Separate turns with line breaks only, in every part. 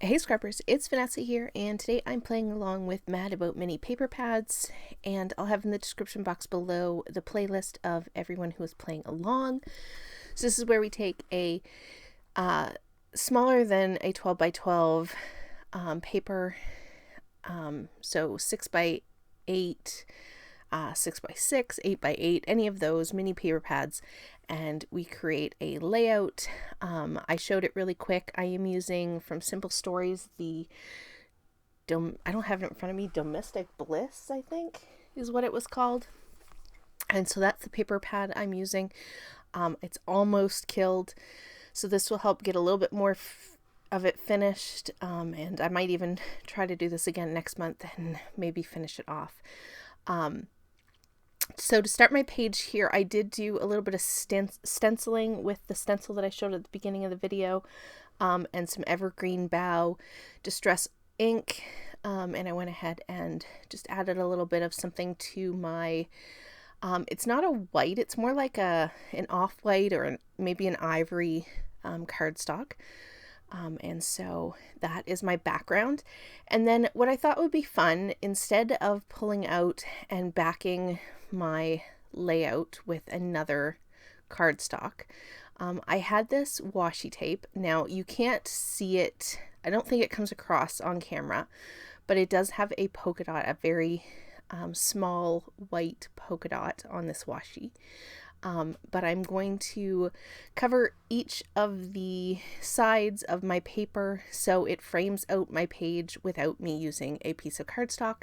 Hey Scrubbers, it's Vanessa here, and today I'm playing along with Mad about mini paper pads, and I'll have in the description box below the playlist of everyone who is playing along. So this is where we take a smaller than a 12 by 12 paper, so 6 by 8, 6 by 6, 8 by 8, any of those mini paper pads, and we create a layout. I showed it really quick. I am using from Simple Stories I don't have it in front of me, Domestic Bliss, I think is what it was called. And so that's the paper pad I'm using. It's almost killed, so this will help get a little bit more of it finished, and I might even try to do this again next month and maybe finish it off. So to start my page here, I did do a little bit of stenciling with the stencil that I showed at the beginning of the video, and some evergreen bough distress ink, and I went ahead and just added a little bit of something to my, it's not a white, it's more like an off-white or maybe an ivory cardstock. And so that is my background. And then what I thought would be fun, instead of pulling out and backing my layout with another cardstock, I had this washi tape. Now you can't see it. I don't think it comes across on camera, but it does have a polka dot, a very small white polka dot on this washi. But I'm going to cover each of the sides of my paper so it frames out my page without me using a piece of cardstock.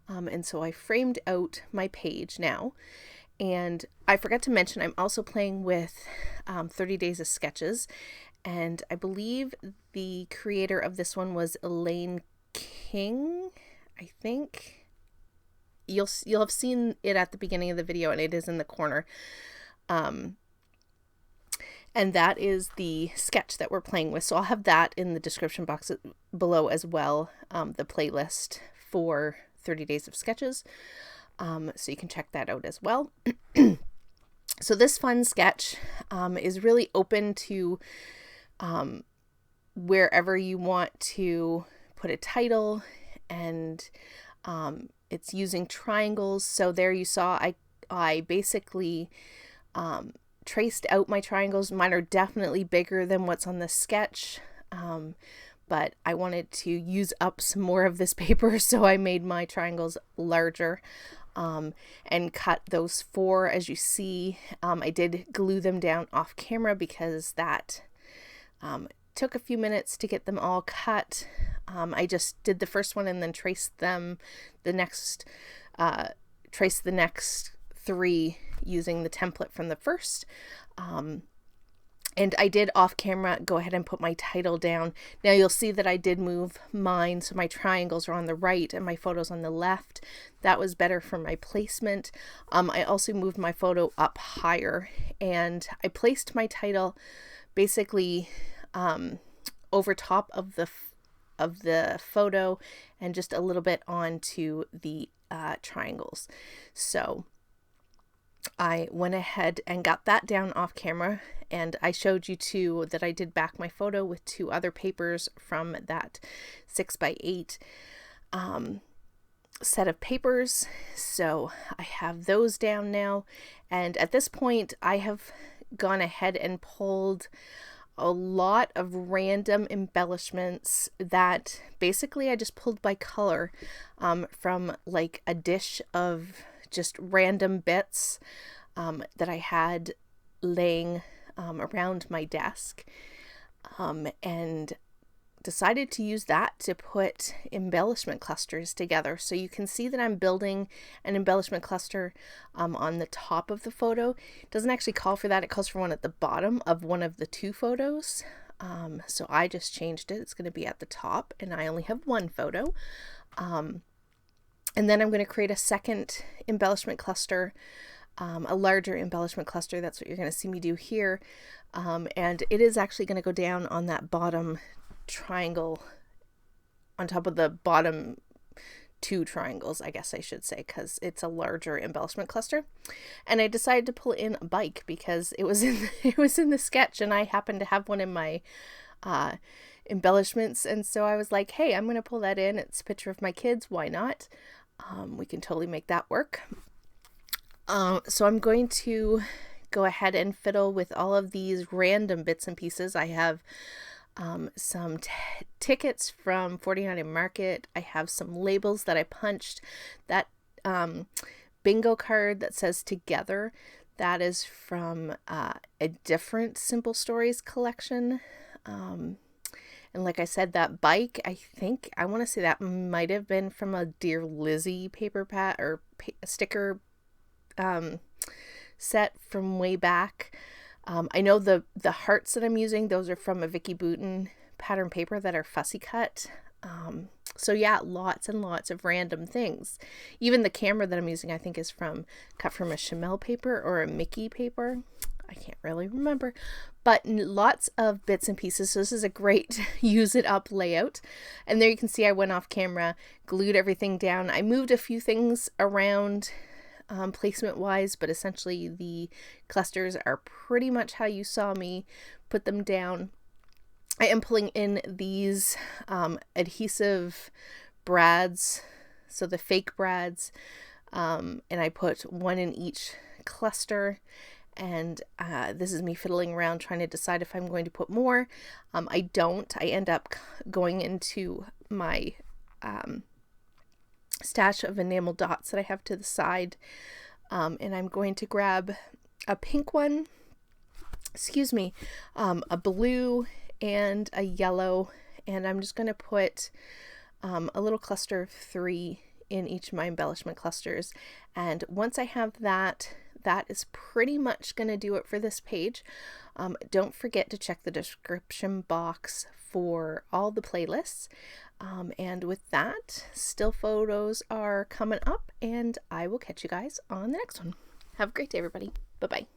And so I framed out my page now. And I forgot to mention, I'm also playing with 30 Days of Sketches. And I believe the creator of this one was Elaine King, I think. You'll have seen it at the beginning of the video, and it is in the corner. And that is the sketch that we're playing with. So I'll have that in the description box below as well, the playlist for 30 Days of Sketches. So you can check that out as well. So this fun sketch is really open to wherever you want to put a title, and it's using triangles. So there you saw I basically traced out my triangles. Mine are definitely bigger than what's on the sketch, but I wanted to use up some more of this paper, so I made my triangles larger, and cut those 4 as you see. I did glue them down off camera because that took a few minutes to get them all cut. I just did the first one and then traced the next 3 using the template from the first. And I did off camera go ahead and put my title down. Now you'll see that I did move mine, so my triangles are on the right and my photos on the left. That was better for my placement. I also moved my photo up higher, and I placed my title basically over top of the photo and just a little bit onto the triangles. So I went ahead and got that down off camera, and I showed you too that I did back my photo with 2 other papers from that 6 by 8 set of papers. So I have those down now, and at this point I have gone ahead and pulled a lot of random embellishments that basically I just pulled by color from like a dish of just random bits that I had laying around my desk, and decided to use that to put embellishment clusters together. So you can see that I'm building an embellishment cluster on the top of the photo. It doesn't actually call for that. It calls for one at the bottom of one of the 2 photos. So I just changed it. It's going to be at the top, and I only have 1 photo. And then I'm going to create a second embellishment cluster, a larger embellishment cluster. That's what you're going to see me do here. And it is actually going to go down on that bottom triangle, on top of the bottom 2 triangles, I guess I should say, because it's a larger embellishment cluster. And I decided to pull in a bike because it was in the sketch, and I happened to have one in my embellishments. And so I was like, hey, I'm going to pull that in. It's a picture of my kids. Why not? We can totally make that work. So I'm going to go ahead and fiddle with all of these random bits and pieces. I have some tickets from 49 Market. I have some labels that I punched. That bingo card that says together, that is from a different Simple Stories collection. And like I said, that bike, I want to say that might have been from a Dear Lizzie paper pad or sticker set from way back. I know the hearts that I'm using, those are from a Vicky Boutin pattern paper that are fussy cut. So yeah, lots and lots of random things. Even the camera that I'm using, I think, is cut from a Chamel paper or a Mickey paper. I can't really remember, but lots of bits and pieces. So this is a great use it up layout. And there you can see I went off camera, glued everything down. I moved a few things around placement wise, but essentially the clusters are pretty much how you saw me put them down. I am pulling in these adhesive brads, so the fake brads, and I put one in each cluster. And this is me fiddling around trying to decide if I'm going to put more. I don't. I end up going into my stash of enamel dots that I have to the side, and I'm going to grab a pink one, a blue and a yellow, and I'm just going to put a little cluster of 3 in each of my embellishment clusters. And once I have that, that is pretty much going to do it for this page. Don't forget to check the description box for all the playlists. And with that, still photos are coming up, and I will catch you guys on the next one. Have a great day, everybody. Bye-bye.